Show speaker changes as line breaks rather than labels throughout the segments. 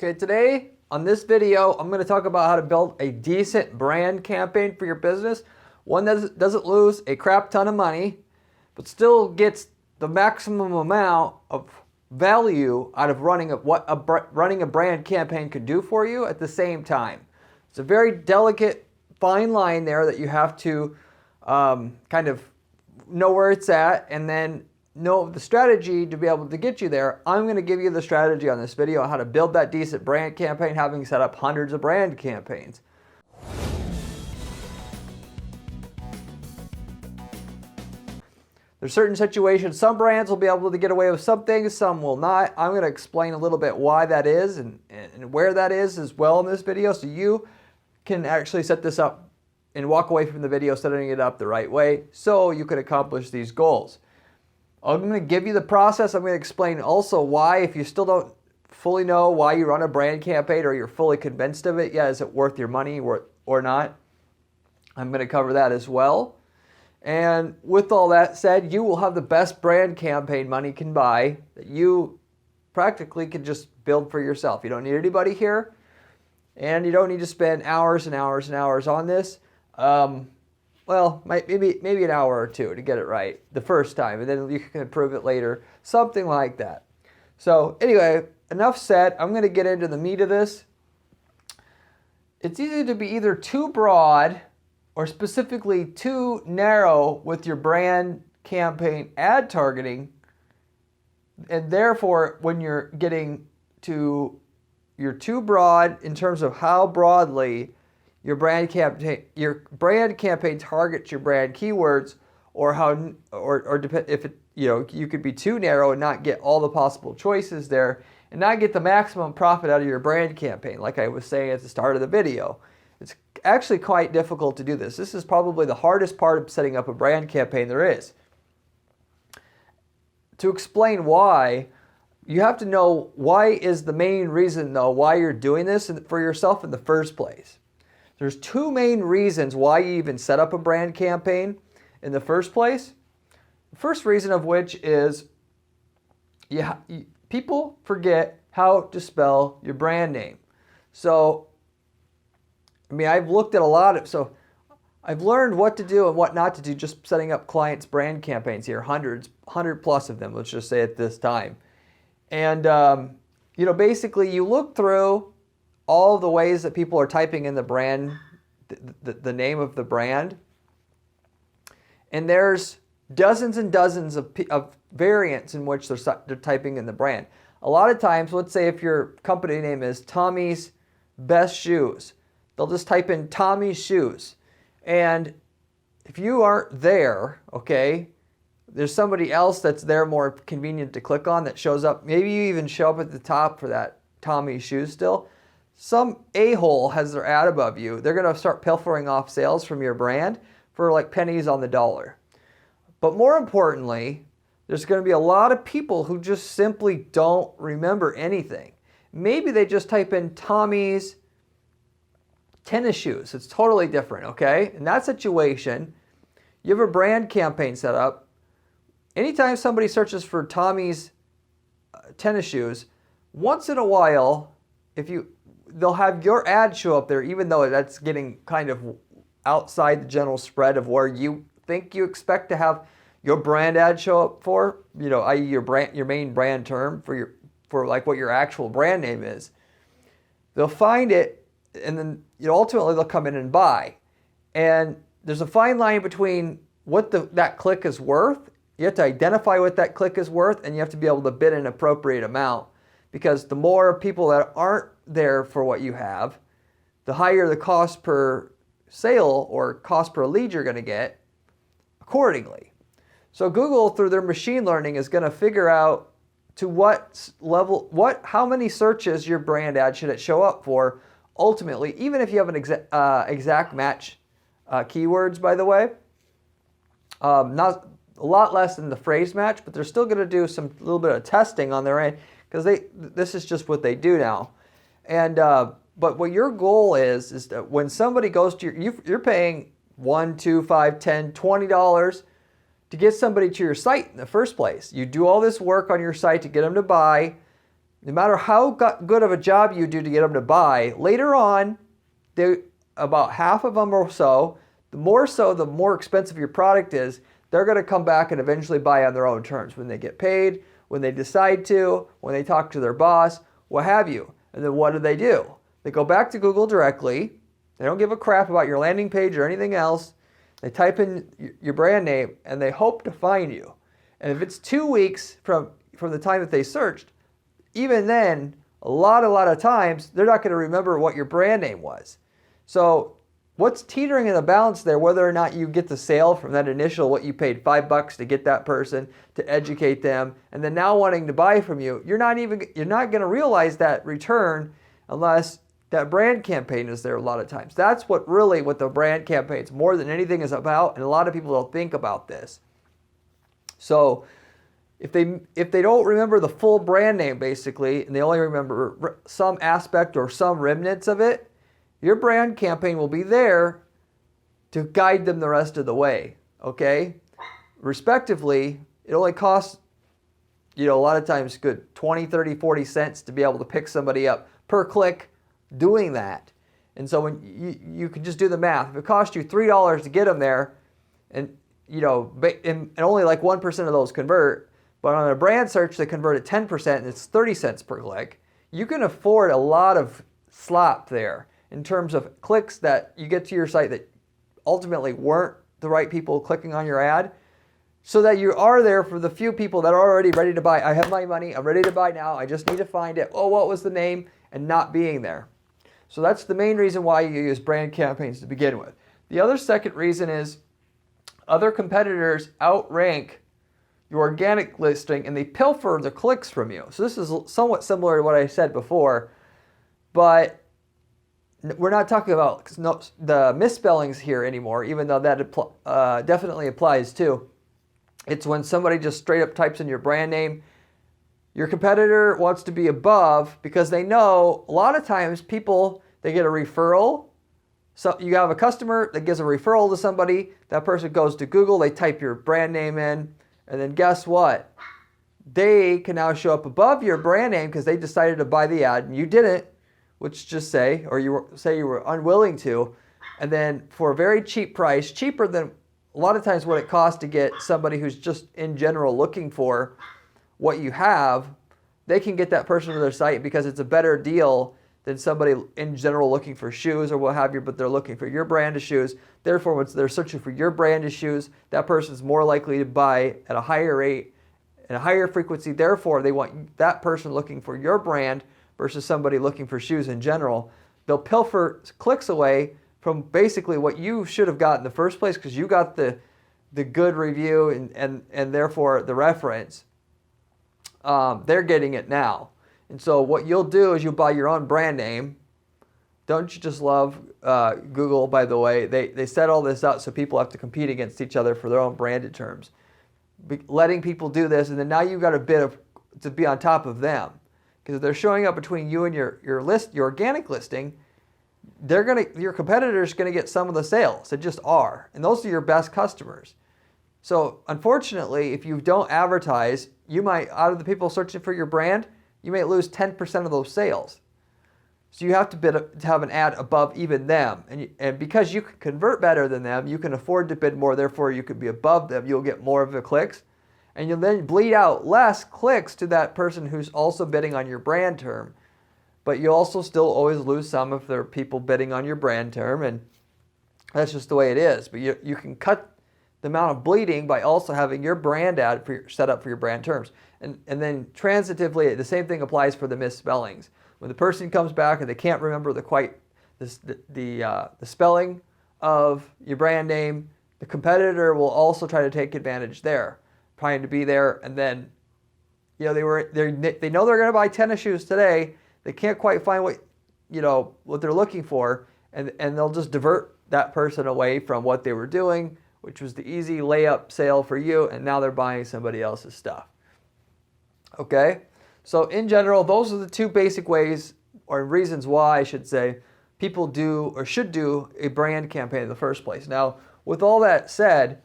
Okay, today on this video, I'm going to talk about how to build a decent brand campaign for your business. One that doesn't lose a crap ton of money, but still gets the maximum amount of value out of running a brand campaign could do for you at the same time. It's a very delicate, fine line there that you have to kind of know where it's at and then know the strategy to be able to get you there. I'm going to give you the strategy on this video on how to build that decent brand campaign, having set up hundreds of brand campaigns. There's certain situations, some brands will be able to get away with some things, some will not. I'm going to explain a little bit why that is and where that is as well in this video, so you can actually set this up and walk away from the video setting it up the right way so you can accomplish these goals. I'm going to give you the process. I'm going to explain also why, if you still don't fully know why you run a brand campaign or you're fully convinced of it, is it worth your money or not? I'm going to cover that as well. And with all that said, you will have the best brand campaign money can buy that you practically can just build for yourself. You don't need anybody here, and you don't need to spend hours and hours and hours on this. Well, maybe an hour or two to get it right the first time, and then you can improve it later, something like that. So anyway, enough said. I'm going to get into the meat of this. It's easy to be either too broad or specifically too narrow with your brand campaign ad targeting, and therefore when you're too broad in terms of how broadly your brand campaign targets your brand keywords, if you could be too narrow and not get all the possible choices there and not get the maximum profit out of your brand campaign. Like I was saying at the start of the video, it's actually quite difficult to do this. This is probably the hardest part of setting up a brand campaign there is. To explain why, you have to know why is the main reason though why you're doing this for yourself in the first place. There's two main reasons why you even set up a brand campaign in the first place. The first reason of which is people forget how to spell your brand name. So, I've looked at I've learned what to do and what not to do just setting up clients' brand campaigns here, 100 plus of them, let's just say at this time. And, basically you look through all the ways that people are typing in the brand, the name of the brand. And there's dozens and dozens of variants in which they're typing in the brand. A lot of times, let's say if your company name is Tommy's Best Shoes, they'll just type in Tommy's Shoes. And if you aren't there, okay, there's somebody else that's there more convenient to click on that shows up. Maybe you even show up at the top for that Tommy's Shoes still. Some a-hole has their ad above you. They're going to start pilfering off sales from your brand for like pennies on the dollar. But more importantly, there's going to be a lot of people who just simply don't remember anything. Maybe they just type in Tommy's tennis shoes. It's totally different, okay? In that situation, you have a brand campaign set up. Anytime somebody searches for Tommy's tennis shoes, once in a while, they'll have your ad show up there, even though that's getting kind of outside the general spread of where you think you expect to have your brand ad show up for, i.e. your main brand term for like what your actual brand name is. They'll find it, and then ultimately they'll come in and buy. And there's a fine line between what that click is worth. You have to identify what that click is worth, and you have to be able to bid an appropriate amount. Because the more people that aren't there for what you have, the higher the cost per sale or cost per lead you're going to get accordingly. So Google, through their machine learning, is going to figure out to how many searches your brand ad should it show up for ultimately, even if you have an exact match keywords, by the way. Not a lot less than the phrase match, but they're still going to do some little bit of testing on their end, because this is just what they do now. And but what your goal is that when somebody goes to you're paying $1, $2, $5, $10, $20 to get somebody to your site in the first place. You do all this work on your site to get them to buy. no matter how good of a job you do to get them to buy, later on, about half of them or so, the more expensive your product is, they're going to come back and eventually buy on their own terms when they get paid, when they decide to, when they talk to their boss, what have you. And then what do? They go back to Google directly. They don't give a crap about your landing page or anything else. They type in your brand name and they hope to find you. And if it's 2 weeks from the time that they searched, even then, a lot of times, they're not going to remember what your brand name was. So what's teetering in the balance there, whether or not you get the sale from that initial, what you paid $5 to get that person, to educate them, and then now wanting to buy from you, you're not going to realize that return unless that brand campaign is there a lot of times. That's what the brand campaigns more than anything is about, and a lot of people don't think about this. So if they don't remember the full brand name basically, and they only remember some aspect or some remnants of it, your brand campaign will be there to guide them the rest of the way, okay? Respectively, it only costs, a lot of times good 20, 30, 40 cents to be able to pick somebody up per click doing that. And so when you can just do the math. If it costs you $3 to get them there, and only like 1% of those convert, but on a brand search they convert at 10% and it's 30 cents per click, you can afford a lot of slop there in terms of clicks that you get to your site that ultimately weren't the right people clicking on your ad, so that you are there for the few people that are already ready to buy. I have my money, I'm ready to buy now, I just need to find it. Oh, what was the name? And not being there. So that's the main reason why you use brand campaigns to begin with. The other second reason is other competitors outrank your organic listing and they pilfer the clicks from you. So this is somewhat similar to what I said before, but we're not talking about the misspellings here anymore, even though that definitely applies too. It's when somebody just straight up types in your brand name. Your competitor wants to be above because they know a lot of times they get a referral. So you have a customer that gives a referral to somebody. That person goes to Google, they type your brand name in, and then guess what? They can now show up above your brand name because they decided to buy the ad and you didn't. Which just say you were unwilling to, and then for a very cheap price, cheaper than a lot of times what it costs to get somebody who's just in general looking for what you have, they can get that person to their site because it's a better deal than somebody in general looking for shoes or what have you, but they're looking for your brand of shoes. Therefore, once they're searching for your brand of shoes, that person's more likely to buy at a higher rate and a higher frequency. Therefore, they want that person looking for your brand versus somebody looking for shoes in general. They'll pilfer clicks away from basically what you should have got in the first place because you got the good review and therefore the reference. They're getting it now. And so what you'll do is you'll buy your own brand name. Don't you just love Google, by the way? They set all this out so people have to compete against each other for their own branded terms. Letting people do this, and then now you've got a bit to be on top of them. Because if they're showing up between you and your organic listing, your competitor's gonna get some of the sales. They just are. And those are your best customers. So unfortunately, if you don't advertise, you might, out of the people searching for your brand, you may lose 10% of those sales. So you have to have an ad above even them. And because you can convert better than them, you can afford to bid more, therefore you could be above them, you'll get more of the clicks. And you'll then bleed out less clicks to that person who's also bidding on your brand term. But you'll also still always lose some if there are people bidding on your brand term, and that's just the way it is. But you can cut the amount of bleeding by also having your brand ad set up for your brand terms. And then transitively, the same thing applies for the misspellings. When the person comes back and they can't remember the spelling of your brand name, the competitor will also try to take advantage there. Trying to be there, and then they know they're going to buy tennis shoes today. They can't quite find what they're looking for, and they'll just divert that person away from what they were doing, which was the easy layup sale for you, and now they're buying somebody else's stuff. Okay, so in general, those are the two basic ways or reasons why I should say people do or should do a brand campaign in the first place. Now, with all that said,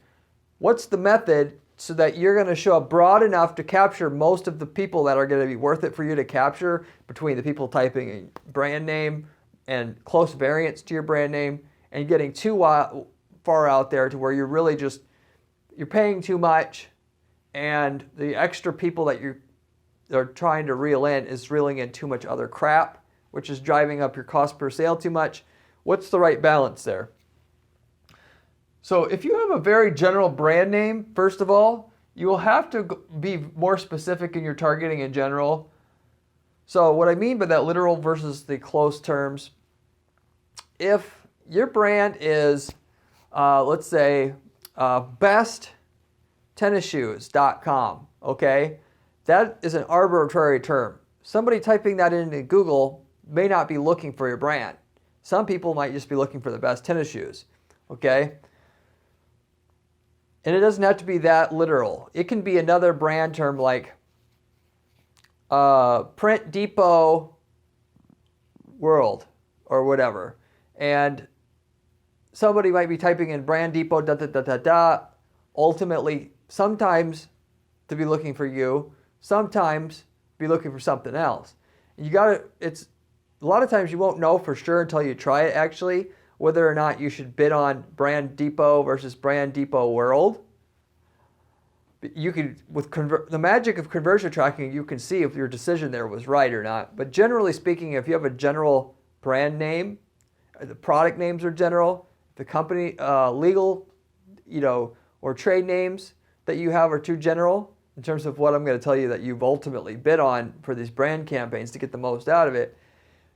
what's the method so that you're going to show up broad enough to capture most of the people that are going to be worth it for you to capture between the people typing a brand name and close variants to your brand name, and getting too far out there to where you're really just, you're paying too much, and the extra people that they're trying to reel in is reeling in too much other crap, which is driving up your cost per sale too much. What's the right balance there? So if you have a very general brand name, first of all, you will have to be more specific in your targeting in general. So what I mean by that literal versus the close terms, if your brand is, let's say, bestennisshoes.com, okay? That is an arbitrary term. Somebody typing that into Google may not be looking for your brand. Some people might just be looking for the best tennis shoes, okay? And it doesn't have to be that literal. It can be another brand term like Print Depot World or whatever. And somebody might be typing in Brand Depot, ultimately, sometimes to be looking for you, sometimes be looking for something else. You gotta, it's, a lot of times you won't know for sure until you try it actually, whether or not you should bid on Brand Depot versus Brand Depot World. You could, with the magic of conversion tracking, you can see if your decision there was right or not. But generally speaking, if you have a general brand name, the product names are general, the company legal, or trade names that you have are too general in terms of what I'm going to tell you that you've ultimately bid on for these brand campaigns to get the most out of it,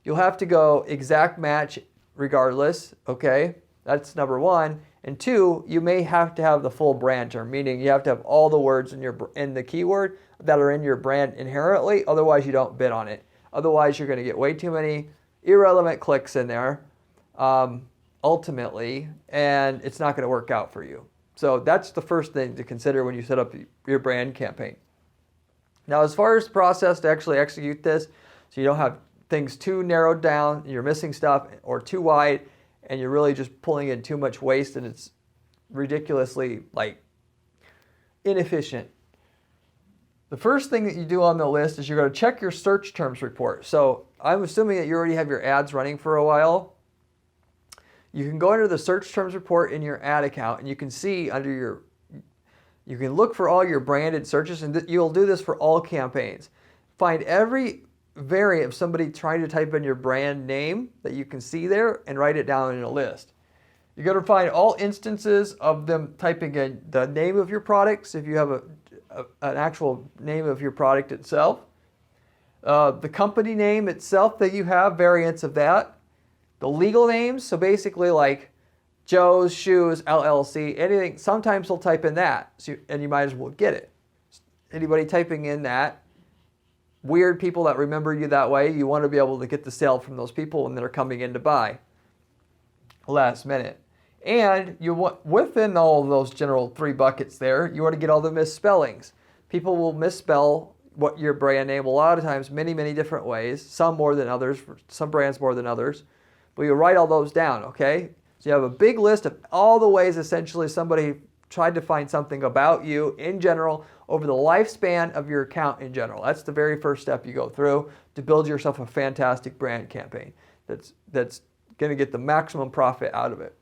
you'll have to go exact match regardless, okay? That's number one. And two, you may have to have the full brand term, meaning you have to have all the words in the keyword that are in your brand inherently, otherwise you don't bid on it. Otherwise you're going to get way too many irrelevant clicks in there, ultimately, and it's not going to work out for you. So that's the first thing to consider when you set up your brand campaign. Now, as far as the process to actually execute this, so you don't have things too narrowed down, you're missing stuff, or too wide, and you're really just pulling in too much waste, and it's ridiculously inefficient. The first thing that you do on the list is you're going to check your search terms report. So I'm assuming that you already have your ads running for a while. You can go under the search terms report in your ad account, and you can see you can look for all your branded searches, and you'll do this for all campaigns. Find every variant of somebody trying to type in your brand name that you can see there and write it down in a list. You're going to find all instances of them typing in the name of your products if you have an actual name of your product itself. The company name itself that you have, variants of that. The legal names, so basically like Joe's Shoes LLC, anything, sometimes they'll type in that, and you might as well get it. Anybody typing in that, weird people that remember you that way, you want to be able to get the sale from those people when they're coming in to buy last minute. And you want, within all of those general three buckets there, you want to get all the misspellings. People will misspell what your brand name a lot of times many, many different ways, some more than others, some brands more than others. But you write all those down, okay? So you have a big list of all the ways essentially somebody tried to find something about you in general over the lifespan of your account in general. That's the very first step you go through to build yourself a fantastic brand campaign that's going to get the maximum profit out of it.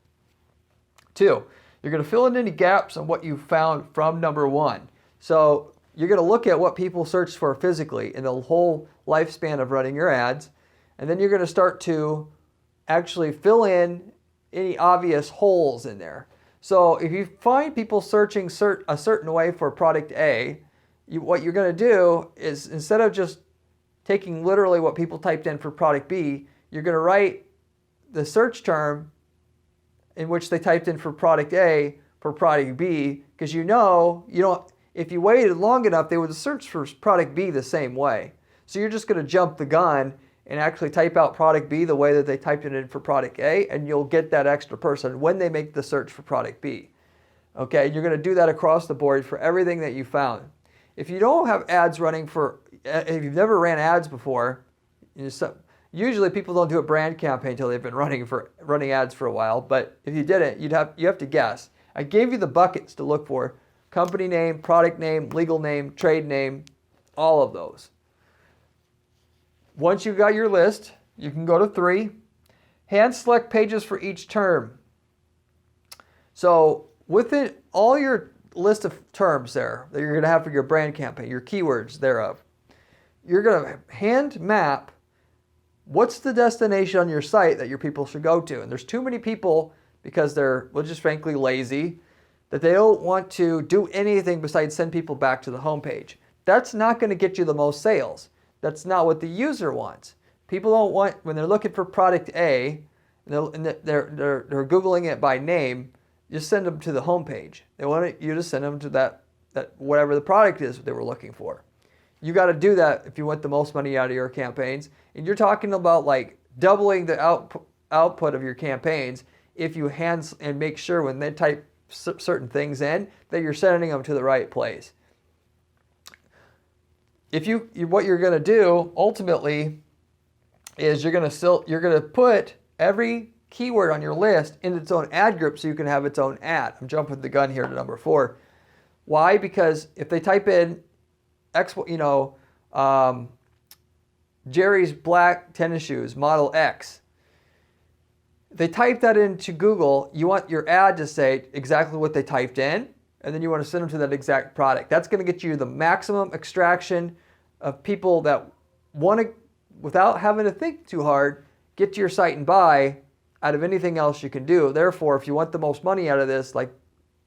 Two, you're going to fill in any gaps on what you found from number one. So you're going to look at what people search for physically in the whole lifespan of running your ads, and then you're going to start to actually fill in any obvious holes in there. So if you find people searching a certain way for product A, what you're going to do is, instead of just taking literally what people typed in for product B, you're going to write the search term in which they typed in for product A for product B, because if you waited long enough, they would search for product B the same way. So you're just going to jump the gun and actually type out product B the way that they typed it in for product A, and you'll get that extra person when they make the search for product B. Okay, you're going to do that across the board for everything that you found. If you don't have ads running if you've never ran ads before, usually people don't do a brand campaign until they've been running ads for a while, but if you didn't, you have to guess. I gave you the buckets to look for. company name, product name, legal name, trade name, all of those. Once you've got your list, you can go to 3. Hand select pages for each term. So within all your list of terms there that you're going to have for your brand campaign, your keywords thereof, you're going to hand map what's the destination on your site that your people should go to. And there's too many people, because they're, well, just frankly lazy, that they don't want to do anything besides send people back to the homepage. That's not going to get you the most sales. That's not what the user wants. People don't want, when they're looking for product A, and they're Googling it by name, just send them to the homepage. They want you to send them to that whatever the product is they were looking for. You got to do that if you want the most money out of your campaigns. And you're talking about like doubling the output of your campaigns if you and make sure when they type certain things in that you're sending them to the right place. If what you're going to do ultimately is you're going to put every keyword on your list in its own ad group so you can have its own ad. I'm jumping the gun here to number 4. Why? Because if they type in Jerry's black tennis shoes, model X, they type that into Google, you want your ad to say exactly what they typed in, and then you want to send them to that exact product. That's going to get you the maximum extraction of people that want to, without having to think too hard, get to your site and buy out of anything else you can do. Therefore, if you want the most money out of this, like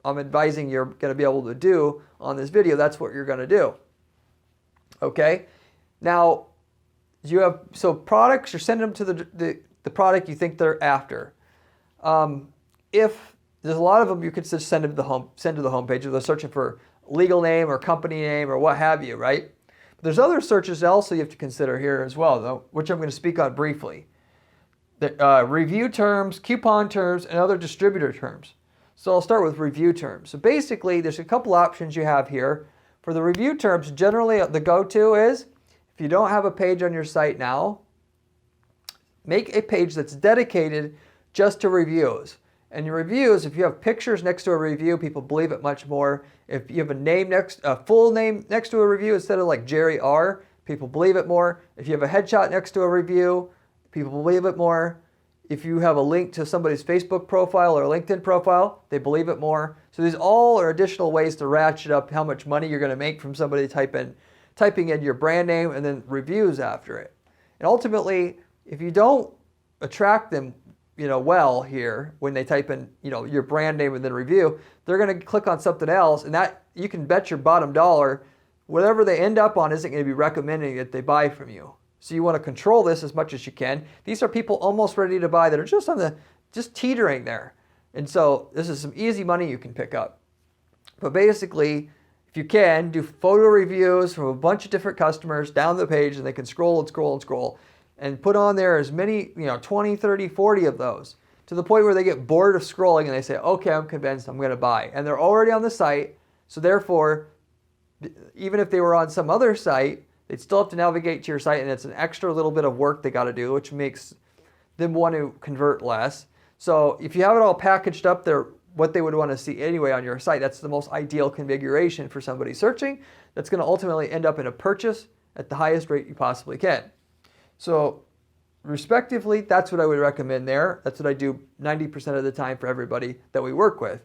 I'm advising you're going to be able to do on this video, that's what you're going to do. Okay? Now, so products, you're sending them to the product you think they're after. If there's a lot of them, you could just send to the homepage if they're searching for legal name or company name or what have you, right? But there's other searches also you have to consider here as well, though, which I'm going to speak on briefly. The review terms, coupon terms, and other distributor terms. So I'll start with review terms. So basically, there's a couple options you have here. For the review terms, generally the go-to is, if you don't have a page on your site now, make a page that's dedicated just to reviews. And your reviews, if you have pictures next to a review, people believe it much more. If you have a full name next to a review instead of like Jerry R, people believe it more. If you have a headshot next to a review, people believe it more. If you have a link to somebody's Facebook profile or LinkedIn profile, they believe it more. So these all are additional ways to ratchet up how much money you're going to make from somebody typing in your brand name and then reviews after it. And ultimately, if you don't attract them, well here when they type in, your brand name and then review, they're going to click on something else, and that you can bet your bottom dollar, whatever they end up on isn't going to be recommending that they buy from you. So you want to control this as much as you can. These are people almost ready to buy that are just teetering there. And so this is some easy money you can pick up. But basically, if you can, do photo reviews from a bunch of different customers down the page, and they can scroll and scroll and scroll, and put on there as many, 20, 30, 40 of those, to the point where they get bored of scrolling and they say, okay, I'm convinced, I'm going to buy. And they're already on the site, so therefore, even if they were on some other site, they'd still have to navigate to your site, and it's an extra little bit of work they got to do, which makes them want to convert less. So if you have it all packaged up there, what they would want to see anyway on your site, that's the most ideal configuration for somebody searching. That's going to ultimately end up in a purchase at the highest rate you possibly can. So respectively, that's what I would recommend there. That's what I do 90% of the time for everybody that we work with.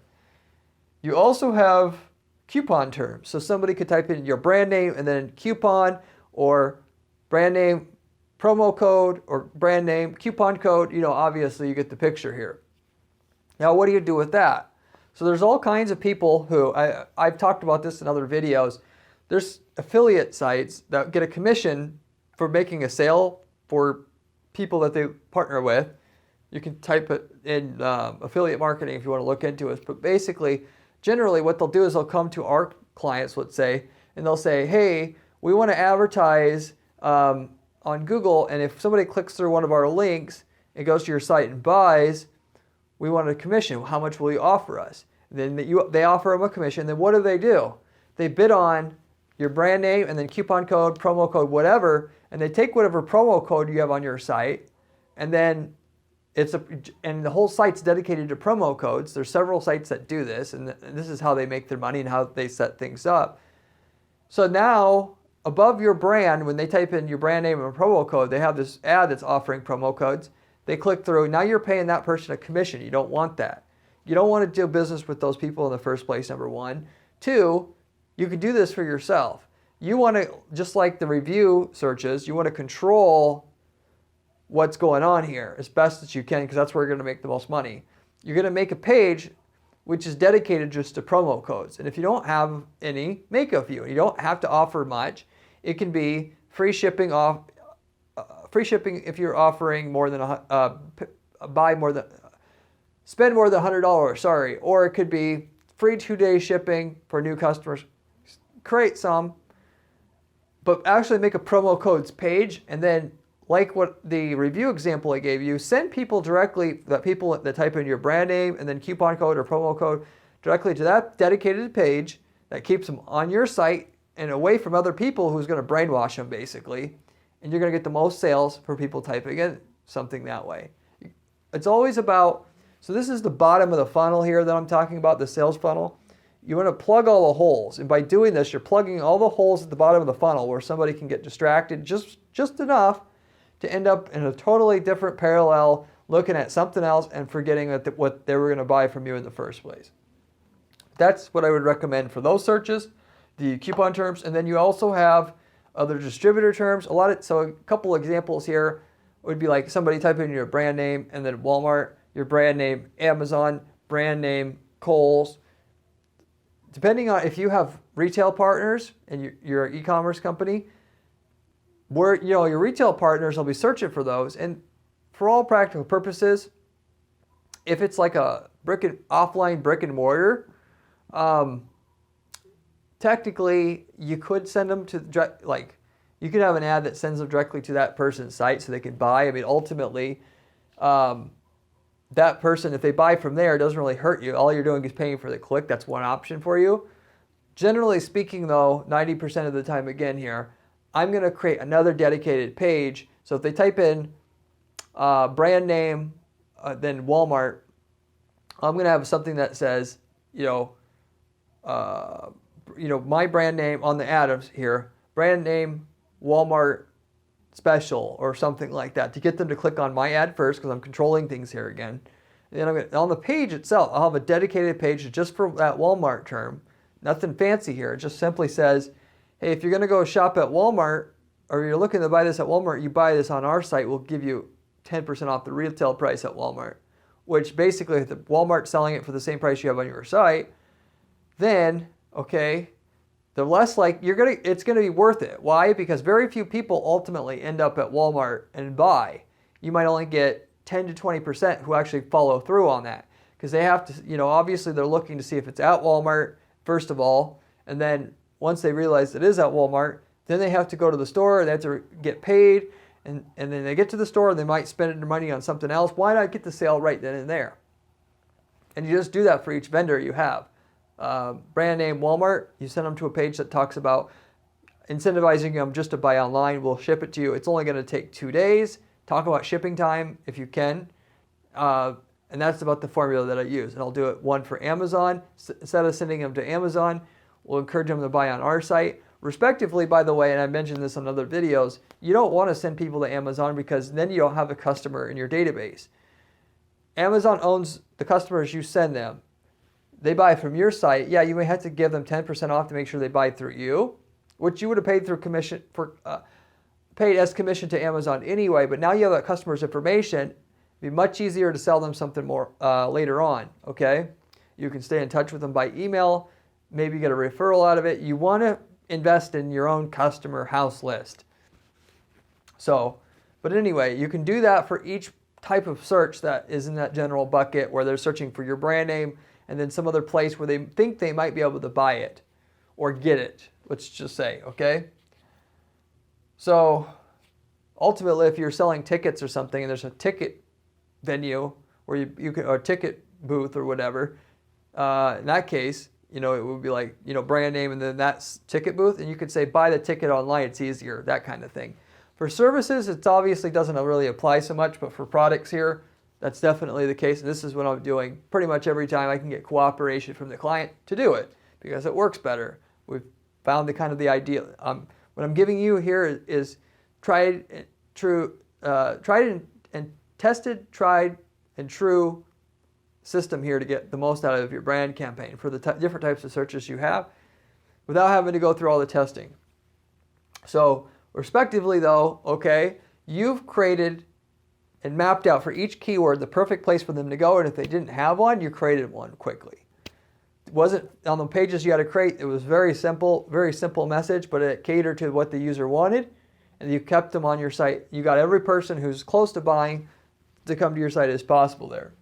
You also have coupon terms. So somebody could type in your brand name and then coupon, or brand name, promo code, or brand name, coupon code. Obviously you get the picture here. Now, what do you do with that? So there's all kinds of people who, I've talked about this in other videos. There's affiliate sites that get a commission for making a sale for people that they partner with. You can type it in affiliate marketing if you want to look into it. But basically, generally what they'll do is they'll come to our clients, let's say, and they'll say, hey, we want to advertise on Google, and if somebody clicks through one of our links and goes to your site and buys, we want a commission. How much will you offer us? And then they offer them a commission. Then what do? They bid on your brand name and then coupon code, promo code, whatever, and they take whatever promo code you have on your site, and then and the whole site's dedicated to promo codes. There's several sites that do this, and this is how they make their money and how they set things up. So now, above your brand, when they type in your brand name and promo code, they have this ad that's offering promo codes. They click through. Now you're paying that person a commission. You don't want that. You don't want to do business with those people in the first place, number one. Two, you can do this for yourself. You want to, just like the review searches, you want to control what's going on here as best as you can, because that's where you're going to make the most money. You're going to make a page which is dedicated just to promo codes. And if you don't have any, make a few. You don't have to offer much. It can be free shipping off, free shipping if you're offering more than spend more than $100. Sorry, or it could be free 2-day shipping for new customers. Create some, but actually make a promo codes page, and then, like what the review example I gave you, send people directly, people that type in your brand name and then coupon code or promo code directly to that dedicated page that keeps them on your site and away from other people who's going to brainwash them, basically. And you're going to get the most sales for people typing in something that way. It's always about, so this is the bottom of the funnel here that I'm talking about, the sales funnel. You want to plug all the holes. And by doing this, you're plugging all the holes at the bottom of the funnel where somebody can get distracted just enough to end up in a totally different parallel, looking at something else and forgetting what they were going to buy from you in the first place. That's what I would recommend for those searches, the coupon terms. And then you also have other distributor terms. So a couple examples here would be like somebody typing in your brand name and then Walmart, your brand name Amazon, brand name Kohl's. Depending on if you have retail partners and you're an e-commerce company, where your retail partners will be searching for those, and for all practical purposes, if it's like a offline brick and mortar, technically you could send them to you could have an ad that sends them directly to that person's site so they can buy. I mean, ultimately, that person, if they buy from there, it doesn't really hurt you. All you're doing is paying for the click. That's one option for you. Generally speaking, though, 90% of the time, again here, I'm going to create another dedicated page. So if they type in brand name, then Walmart, I'm going to have something that says, my brand name on the items here, brand name Walmart special or something like that, to get them to click on my ad first, because I'm controlling things here again. And then on the page itself, I'll have a dedicated page just for that Walmart term. Nothing fancy here. It just simply says, hey, if you're going to go shop at Walmart, or you're looking to buy this at Walmart, you buy this on our site, we'll give you 10% off the retail price at Walmart. Which basically, if the Walmart's selling it for the same price you have on your site, then, okay, the less it's going to be worth it. Why? Because very few people ultimately end up at Walmart and buy. You might only get 10 to 20% who actually follow through on that. Because they have to, obviously they're looking to see if it's at Walmart, first of all, and then once they realize it is at Walmart, then they have to go to the store, they have to get paid, and then they get to the store and they might spend their money on something else. Why not get the sale right then and there? And you just do that for each vendor you have. Brand name Walmart, you send them to a page that talks about incentivizing them just to buy online. We'll ship it to you. It's only going to take 2 days. Talk about shipping time if you can. And that's about the formula that I use. And I'll do it one for Amazon. Instead of sending them to Amazon, we'll encourage them to buy on our site. Respectively, by the way, and I mentioned this on other videos, you don't want to send people to Amazon because then you don't have a customer in your database. Amazon owns the customers you send them. They buy from your site. Yeah, you may have to give them 10% off to make sure they buy through you, which you would have paid through commission paid as commission to Amazon anyway. But now you have that customer's information. It'd be much easier to sell them something more later on. Okay, you can stay in touch with them by email. Maybe get a referral out of it. You want to invest in your own customer house list. So, but anyway, you can do that for each type of search that is in that general bucket where they're searching for your brand name and then some other place where they think they might be able to buy it or get it, let's just say, okay? So ultimately, if you're selling tickets or something and there's a ticket venue where you can, or a ticket booth or whatever, in that case, it would be like, brand name and then that's ticket booth, and you could say buy the ticket online, it's easier, that kind of thing. For services, it obviously doesn't really apply so much, but for products here, That's definitely the case. And this is what I'm doing pretty much every time. I can get cooperation from the client to do it because it works better. We've found the kind of the ideal. What I'm giving you here is tried and tested, tried and true system here to get the most out of your brand campaign for the different types of searches you have without having to go through all the testing. So respectively though, okay, you've created and mapped out for each keyword the perfect place for them to go, and if they didn't have one, you created one quickly. It wasn't on the pages you had to create. It was very simple message, but it catered to what the user wanted, and you kept them on your site. You got every person who's close to buying to come to your site as possible there.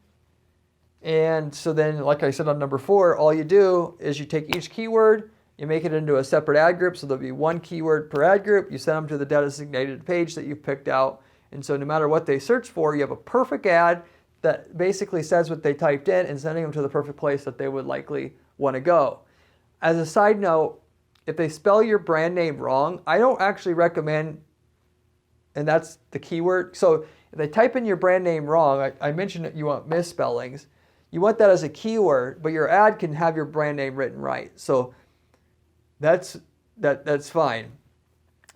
And so then, like I said on number 4, all you do is you take each keyword, you make it into a separate ad group, so there'll be one keyword per ad group. You send them to the designated page that you've picked out. And so no matter what they search for, you have a perfect ad that basically says what they typed in and sending them to the perfect place that they would likely want to go. As a side note, if they spell your brand name wrong, I don't actually recommend, and that's the keyword. So if they type in your brand name wrong, I mentioned that you want misspellings. You want that as a keyword, but your ad can have your brand name written right. So that's fine.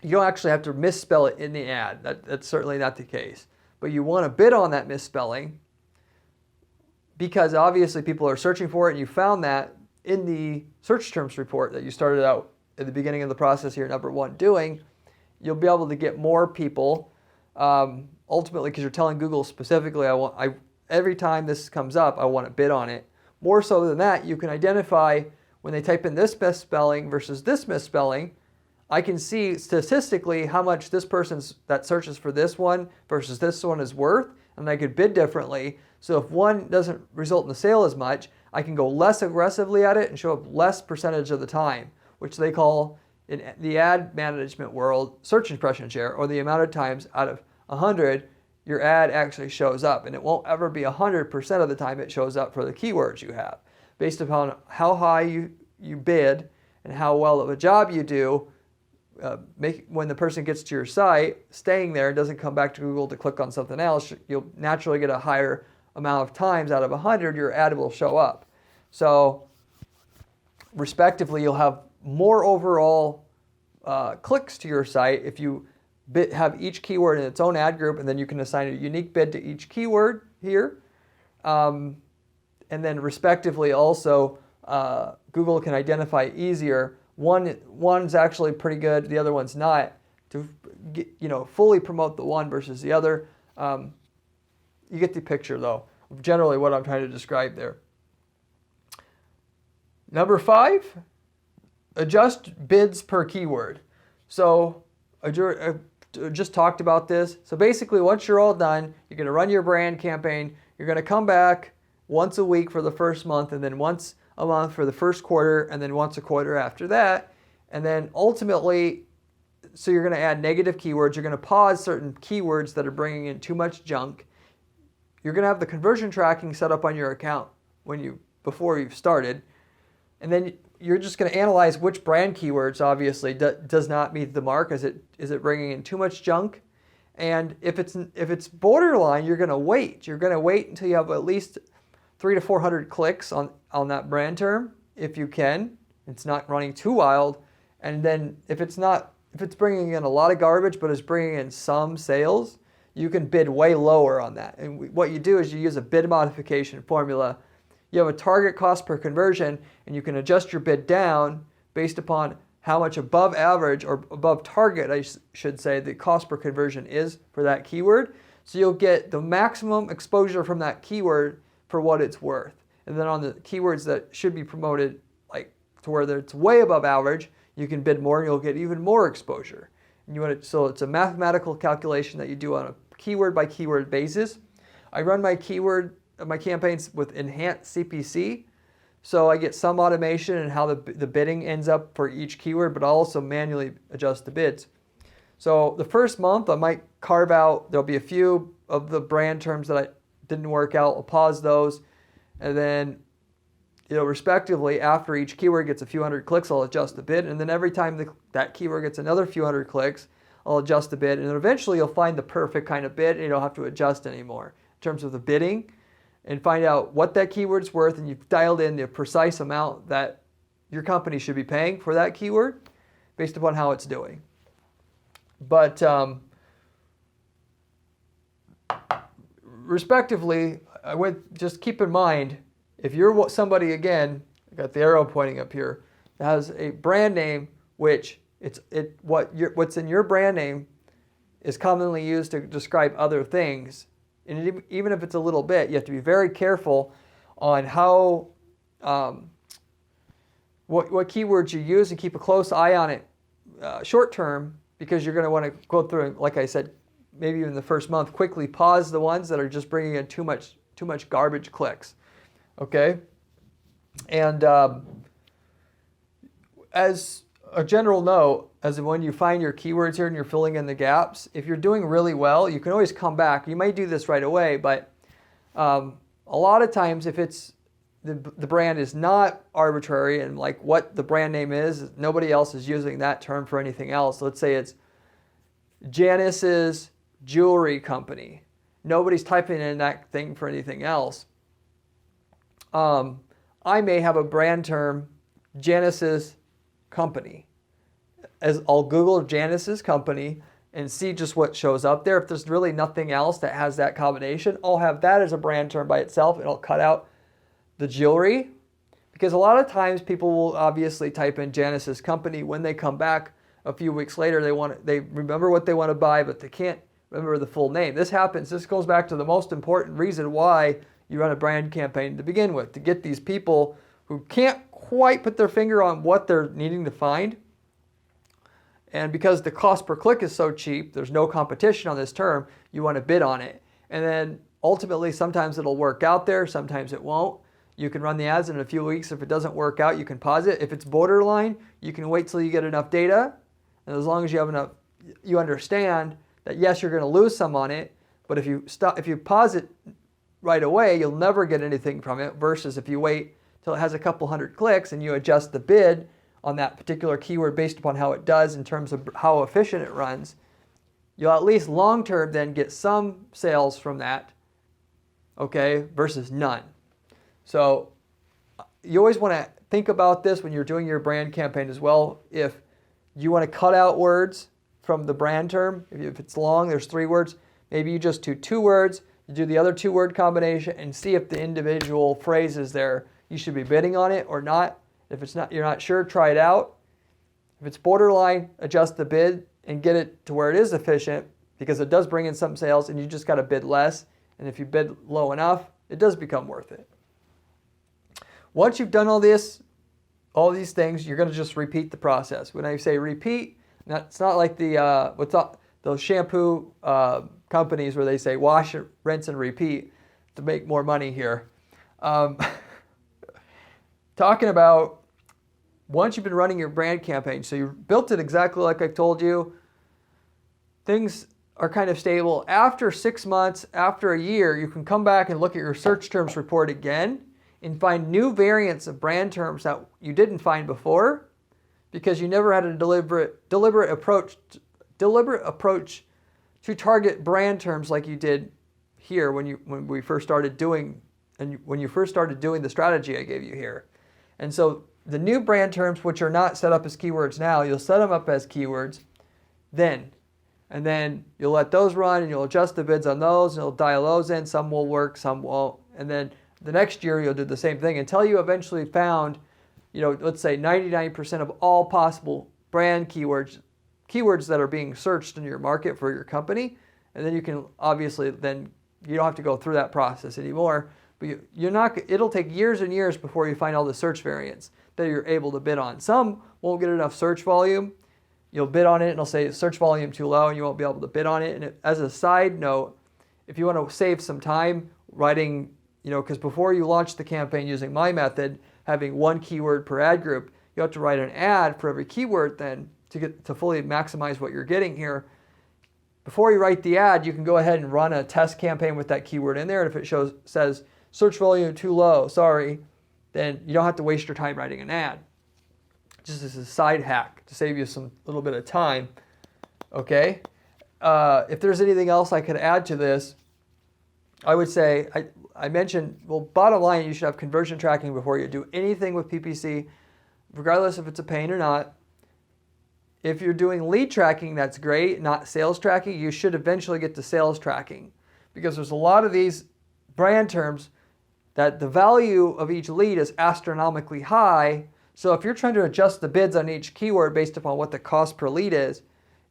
You don't actually have to misspell it in the ad. That's certainly not the case. But you want to bid on that misspelling because obviously people are searching for it, and you found that in the search terms report that you started out at the beginning of the process here, number 1, doing. You'll be able to get more people ultimately because you're telling Google specifically, every time this comes up, I want to bid on it. More so than that, you can identify when they type in this misspelling versus this misspelling. I can see statistically how much this person's that searches for this one versus this one is worth, and I could bid differently. So if one doesn't result in the sale as much, I can go less aggressively at it and show up less percentage of the time, which they call in the ad management world search impression share, or the amount of times out of 100 your ad actually shows up. And it won't ever be 100% of the time it shows up for the keywords you have. Based upon how high you bid and how well of a job you do, when the person gets to your site, staying there and doesn't come back to Google to click on something else, you'll naturally get a higher amount of times out of 100 your ad will show up. So respectively, you'll have more overall clicks to your site if you have each keyword in its own ad group, and then you can assign a unique bid to each keyword here. And then respectively also, Google can identify easier. One's actually pretty good, the other one's not, to fully promote the one versus the other. You get the picture though, of generally what I'm trying to describe there. Number 5, adjust bids per keyword. So I just talked about this. So basically once you're all done, you're going to run your brand campaign. You're going to come back once a week for the first month, and then once a month for the first quarter, and then once a quarter after that. And then ultimately, so you're going to add negative keywords. You're going to pause certain keywords that are bringing in too much junk. You're going to have the conversion tracking set up on your account before you've started. And then you're just going to analyze which brand keywords obviously does not meet the mark. Is it bringing in too much junk? And if it's borderline, you're going to wait. You're going to wait until you have at least 300 to 400 clicks on that brand term, if you can. It's not running too wild. And then if it's bringing in a lot of garbage but is bringing in some sales, you can bid way lower on that. And what you do is you use a bid modification formula. You have a target cost per conversion, and you can adjust your bid down based upon how much above average or above target, I should say, the cost per conversion is for that keyword. So you'll get the maximum exposure from that keyword for what it's worth. And then on the keywords that should be promoted, like to where it's way above average, you can bid more and you'll get even more exposure. And so it's a mathematical calculation that you do on a keyword by keyword basis. I run my campaigns with enhanced CPC, so I get some automation in how the bidding ends up for each keyword, but I'll also manually adjust the bids. So the first month I might carve out, there'll be a few of the brand terms that didn't work out. I'll pause those, and then respectively, after each keyword gets a few hundred clicks, I'll adjust the bid, and then every time that keyword gets another few hundred clicks, I'll adjust the bid, and then eventually you'll find the perfect kind of bid, and you don't have to adjust anymore. in terms of the bidding and find out what that keyword's worth, and you've dialed in the precise amount that your company should be paying for that keyword based upon how it's doing. But respectively, I would just keep in mind, if you're somebody, again, I got the arrow pointing up here, that has a brand name which what's in your brand name is commonly used to describe other things, and even if it's a little bit, you have to be very careful on how what keywords you use, and keep a close eye on it short term, because you're going to want to go through and, like I said, maybe even the first month, quickly pause the ones that are just bringing in too much garbage clicks. Okay, and as a general note, as in when you find your keywords here and you're filling in the gaps, if you're doing really well, you can always come back. You might do this right away, but a lot of times if it's the brand is not arbitrary and like what the brand name is, nobody else is using that term for anything else. Let's say it's Janice's Jewelry Company. Nobody's typing in that thing for anything else. I may have a brand term, Janice's Company. As I'll Google Janice's Company and see just what shows up there. If there's really nothing else that has that combination, I'll have that as a brand term by itself, and I'll cut out the jewelry, because a lot of times people will obviously type in Janice's Company. When they come back a few weeks later, they remember what they want to buy, but they can't remember the full name. This happens. This goes back to the most important reason why you run a brand campaign to begin with, to get these people who can't quite put their finger on what they're needing to find. And because the cost per click is so cheap, there's no competition on this term, you want to bid on it. And then ultimately, sometimes it'll work out there, sometimes it won't. You can run the ads in a few weeks. If it doesn't work out, you can pause it. If it's borderline, you can wait till you get enough data. And as long as you have enough, you understand that yes, you're going to lose some on it, but if you pause it right away, you'll never get anything from it, versus if you wait till it has a couple hundred clicks and you adjust the bid on that particular keyword based upon how it does in terms of how efficient it runs, you'll at least long term then get some sales from that, okay, versus none. So you always want to think about this when you're doing your brand campaign as well. If you want to cut out words from the brand term, if it's long, there's 3 words, maybe you just do 2 words, you do the other 2-word combination and see if the individual phrases there, you should be bidding on it or not. If it's not, you're not sure, try it out. If it's borderline, adjust the bid and get it to where it is efficient, because it does bring in some sales and you just got to bid less. And if you bid low enough, it does become worth it. Once you've done all these things, you're going to just repeat the process. When I say repeat, it's not like those shampoo companies where they say wash, rinse, and repeat to make more money here. Talking about once you've been running your brand campaign, so you built it exactly like I told you, things are kind of stable. After 6 months, after a year, you can come back and look at your search terms report again and find new variants of brand terms that you didn't find before, because you never had a deliberate approach to target brand terms like you did here when you first started doing the strategy I gave you here. And so the new brand terms, which are not set up as keywords now, you'll set them up as keywords then. And then you'll let those run and you'll adjust the bids on those and you'll dial those in. Some will work, some won't. And then the next year you'll do the same thing until you eventually found, let's say 99% of all possible brand keywords that are being searched in your market for your company. And then you can obviously, then you don't have to go through that process anymore. But it'll take years and years before you find all the search variants that you're able to bid on. Some won't get enough search volume. You'll bid on it and it'll say search volume too low and you won't be able to bid on it. And as a side note, if you want to save some time writing, because before you launch the campaign using my method, having 1 keyword per ad group, you have to write an ad for every keyword then to fully maximize what you're getting here. Before you write the ad, you can go ahead and run a test campaign with that keyword in there. And if it says search volume too low, sorry, then you don't have to waste your time writing an ad. Just as a side hack to save you some little bit of time. Okay. If there's anything else I could add to this, I would say, I mentioned, well, bottom line, you should have conversion tracking before you do anything with PPC, regardless if it's a pain or not. If you're doing lead tracking, that's great, not sales tracking. You should eventually get to sales tracking, because there's a lot of these brand terms that the value of each lead is astronomically high. So if you're trying to adjust the bids on each keyword based upon what the cost per lead is,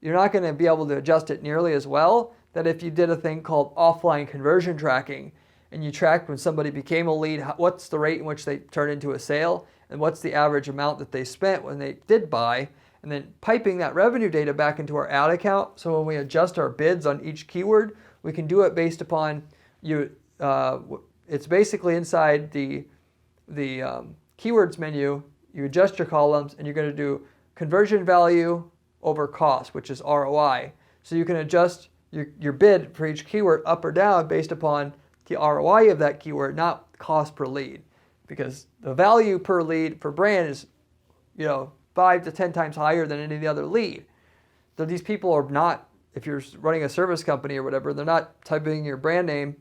you're not going to be able to adjust it nearly as well that if you did a thing called offline conversion tracking, and you tracked when somebody became a lead, what's the rate in which they turn into a sale, and what's the average amount that they spent when they did buy, and then piping that revenue data back into our ad account. So when we adjust our bids on each keyword, we can do it based upon you. It's basically inside the keywords menu. You adjust your columns, and you're going to do conversion value over cost, which is ROI. So you can adjust your bid for each keyword up or down based upon the ROI of that keyword, not cost per lead, because the value per lead for brand is, 5 to 10 times higher than any of the other lead. So these people are not, if you're running a service company or whatever, they're not typing your brand name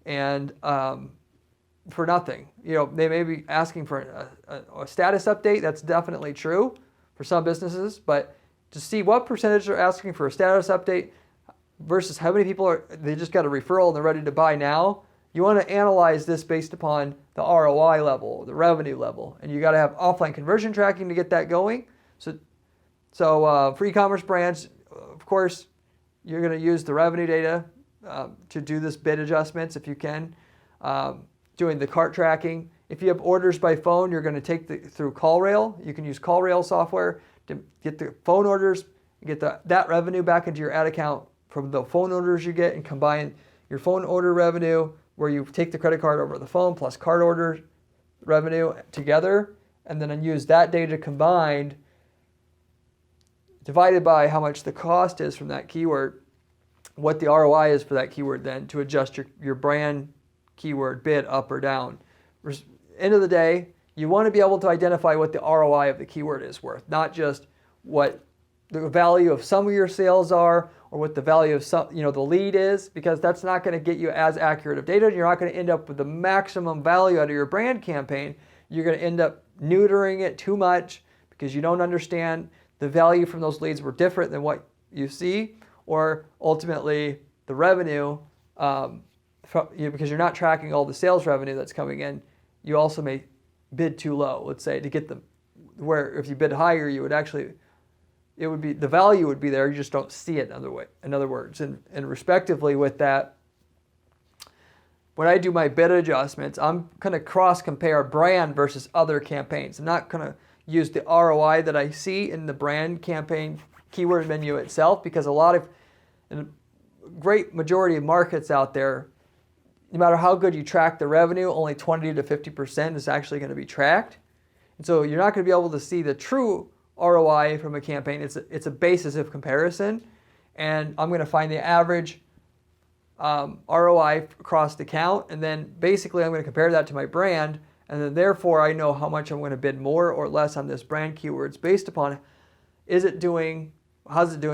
and for nothing. They may be asking for a status update. That's definitely true for some businesses, but to see what percentage are asking for a status update versus how many people they just got a referral and they're ready to buy now, you want to analyze this based upon the ROI level, the revenue level, and you got to have offline conversion tracking to get that going. So for e-commerce brands, of course, you're going to use the revenue data to do this bid adjustments if you can. Doing the cart tracking. If you have orders by phone, you're going to take through CallRail. You can use CallRail software to get the phone orders, get that revenue back into your ad account from the phone orders you get, and combine your phone order revenue where you take the credit card over the phone plus card order revenue together, and then use that data combined divided by how much the cost is from that keyword, what the ROI is for that keyword, then to adjust your brand keyword bid up or down. End of the day, you want to be able to identify what the ROI of the keyword is worth, not just what the value of some of your sales are or what the value of some, the lead is, because that's not going to get you as accurate of data. You're not going to end up with the maximum value out of your brand campaign. You're going to end up neutering it too much because you don't understand the value from those leads were different than what you see, or ultimately the revenue, because you're not tracking all the sales revenue that's coming in. You also may bid too low, let's say, to get them where if you bid higher, you would actually, it would be, the value would be there, you just don't see it in other words. And respectively with that, when I do my bid adjustments, I'm going to cross compare brand versus other campaigns. I'm not going to use the ROI that I see in the brand campaign keyword menu itself, because in a great majority of markets out there, no matter how good you track the revenue, only 20 to 50% is actually going to be tracked. And so you're not going to be able to see the true ROI from a campaign. It's a basis of comparison. And I'm going to find the average ROI across the account. And then basically I'm going to compare that to my brand. And then therefore I know how much I'm going to bid more or less on this brand keywords based upon how's it doing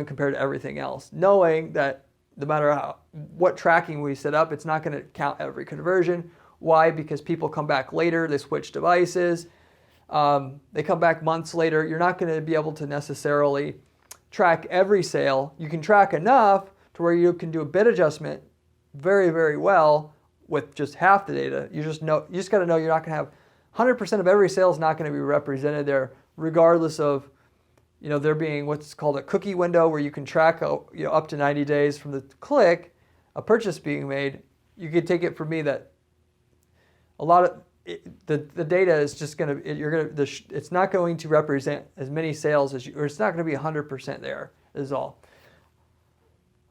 compared to everything else. Knowing that no matter what tracking we set up, it's not going to count every conversion. Why? Because people come back later, they switch devices, they come back months later. You're not going to be able to necessarily track every sale. You can track enough to where you can do a bid adjustment very, very well with just half the data. You just got to know you're not going to have 100% of every sale is not going to be represented there, regardless of there being what's called a cookie window where you can track up to 90 days from the click, a purchase being made. You could take it from me that a lot of the data is just going to, it's not going to represent as many sales as or it's not going to be 100% there is all.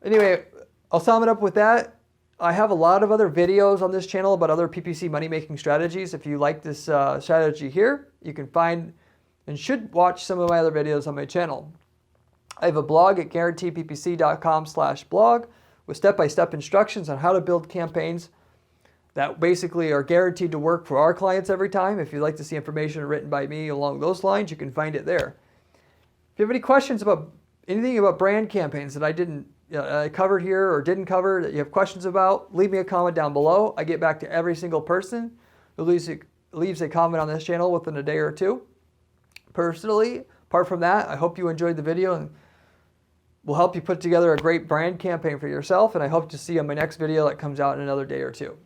Anyway, I'll sum it up with that. I have a lot of other videos on this channel about other PPC money-making strategies. If you like this strategy here, you can find and should watch some of my other videos on my channel. I have a blog at guaranteedppc.com/blog with step-by-step instructions on how to build campaigns that basically are guaranteed to work for our clients every time. If you'd like to see information written by me along those lines, you can find it there. If you have any questions about anything about brand campaigns that I didn't I covered here or didn't cover that you have questions about, leave me a comment down below. I get back to every single person who leaves a comment on this channel within a day or two. Personally, apart from that, I hope you enjoyed the video and will help you put together a great brand campaign for yourself. And I hope to see you on my next video that comes out in another day or two.